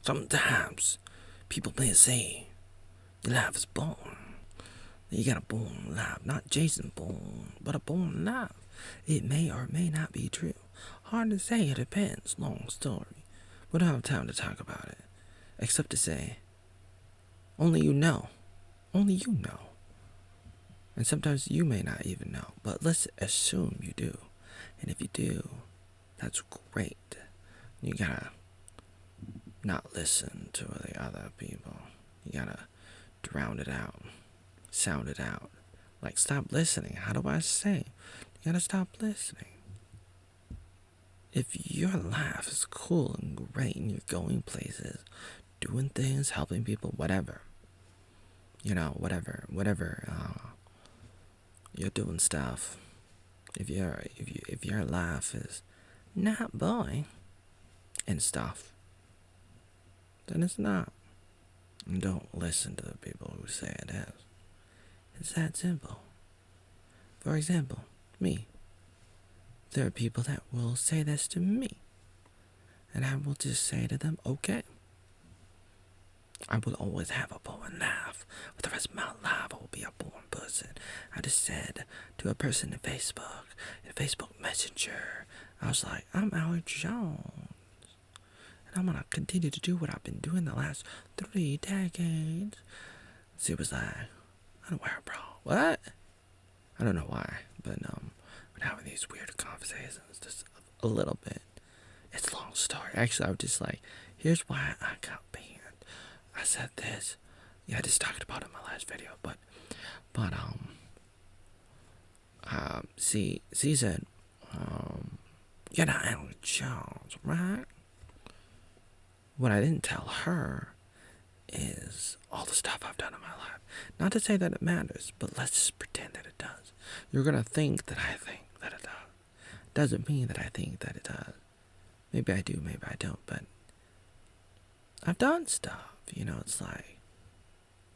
Sometimes people may say your life is born. You got a born life, not Jason Bourne, but a born life. It may or may not be true. Hard to say, it depends. Long story. We don't have time to talk about it. Except to say, only you know. Only you know. And sometimes you may not even know, but let's assume you do. And if you do, that's great. You gotta not listen to the other people. You gotta drown it out, sound it out. Like, stop listening. How do I say? You gotta stop listening. If your life is cool and great and you're going places, doing things, helping people, whatever, whatever, you're doing stuff. If your life is not boring and stuff, then it's not. And don't listen to the people who say it is. It's that simple. For example, me. There are people that will say this to me. And I will just say to them, okay. I will always have a born life. For the rest of my life, I will be a born person. I just said to a person in Facebook Messenger, I was like, I'm Alex Jones. And I'm gonna continue to do what I've been doing the last 3 decades. She was like, I don't wear a bra. What? I don't know why, but we're having these weird conversations just a little bit. It's a long story. Actually, I was just like, here's why I got banned. I said this. Yeah, I just talked about it in my last video, but she said, you're not Alex Jones, right? What I didn't tell her is all the stuff I've done in my life. Not to say that it matters, but let's just pretend that it does. You're gonna think that I think that it does. Doesn't mean that I think that it does. Maybe I do, maybe I don't, but I've done stuff. It's like,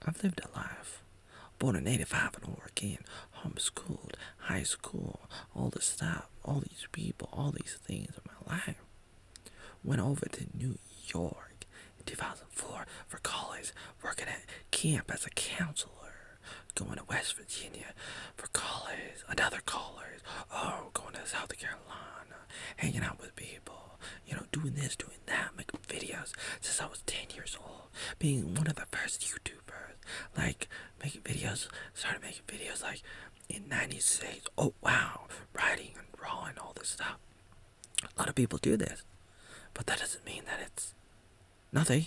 I've lived a life. Born in 85 in Oregon, homeschooled, high school, all this stuff, all these people, all these things in my life. Went over to New York in 2004 for college, working at camp as a counselor. Going to West Virginia for college, another college. Oh, going to South Carolina, hanging out with people. Doing this, doing that, making videos since I was 10 years old. Being one of the first YouTubers. Like, started making videos like in 96. Oh, wow. Writing and drawing, all this stuff. A lot of people do this. But that doesn't mean that it's nothing.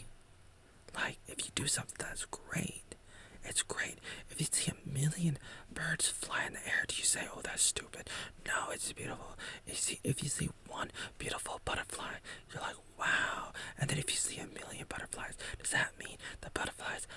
Like, if you do something that's great, it's great. If you see 1,000,000 birds fly in the air, do you say, oh, that's stupid? No, it's beautiful. If you see one beautiful butterfly, you're like, wow. And then if you see 1,000,000 butterflies, does that mean the butterflies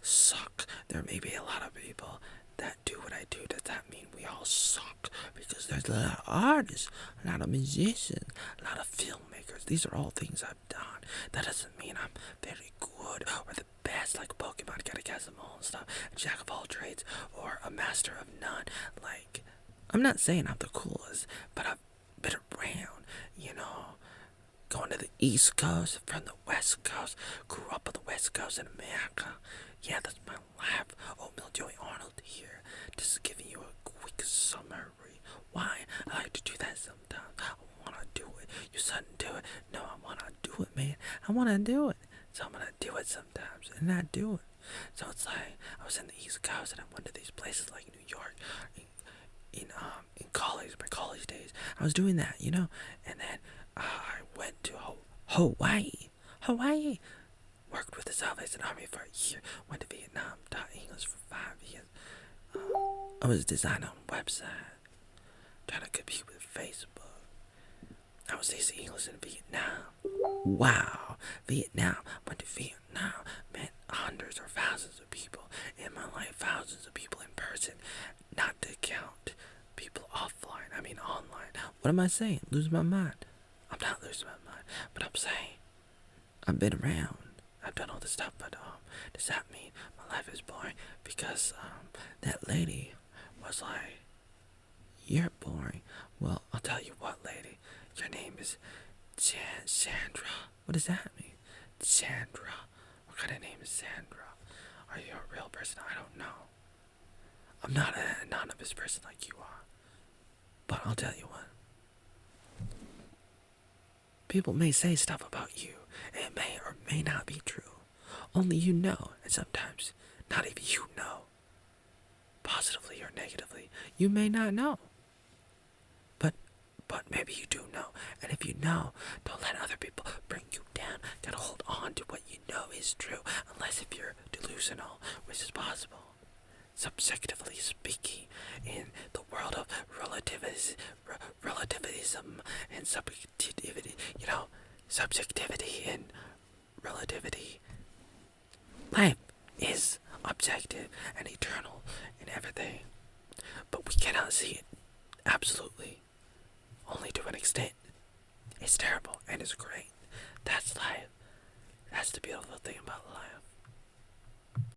suck? There may be a lot of people that do what I do. Does that mean we all suck? Because there's a lot of artists, a lot of musicians, a lot of filmmakers. These are all things I've done. That doesn't mean I'm very good or the best, like Pokemon, gotta catch them all and stuff, a jack of all trades, or a master of none. Like, I'm not saying I'm the coolest, but I've been around, going to the East Coast from the West Coast, grew up on the West Coast in America. Yeah, that's my life. Oatmeal Joey Arnold here, just giving you a quick summary. Why? I like to do that sometimes. I want to do it. You suddenly do it. No, I want to do it, man. I want to do it. So I'm going to do it sometimes, and I do it. So it's like, I was in the East Coast, and I went to these places like New York, in college, my college days. I was doing that, and then I went to Hawaii. Worked with the Salvation Army for a year. Went to Vietnam. Taught English for 5 years. I was designing a website. Trying to compete with Facebook. I was teaching English in Vietnam. Wow. Vietnam. Went to Vietnam. Met hundreds or thousands of people in my life. Thousands of people in person. Not to count people offline. I mean online. What am I saying? Losing my mind. I'm not losing my mind. But I'm saying, I've been around. I've done all this stuff, but does that mean my life is boring? Because that lady was like, you're boring. Well, I'll tell you what, lady. Your name is Sandra. What does that mean? Sandra. What kind of name is Sandra? Are you a real person? I don't know. I'm not an anonymous person like you are. But I'll tell you what. People may say stuff about you, and it may or may not be true. Only you know, and sometimes not even you know. Positively or negatively, you may not know. But maybe you do know. And if you know, don't let other people bring you down. Gotta hold on to what you know is true, unless if you're delusional, which is possible. Subjectively speaking, in the world of relativism and subjectivity, subjectivity and relativity, life is objective and eternal and everything, but we cannot see it absolutely, only to an extent. It's terrible and it's great. That's life. That's the beautiful thing about life.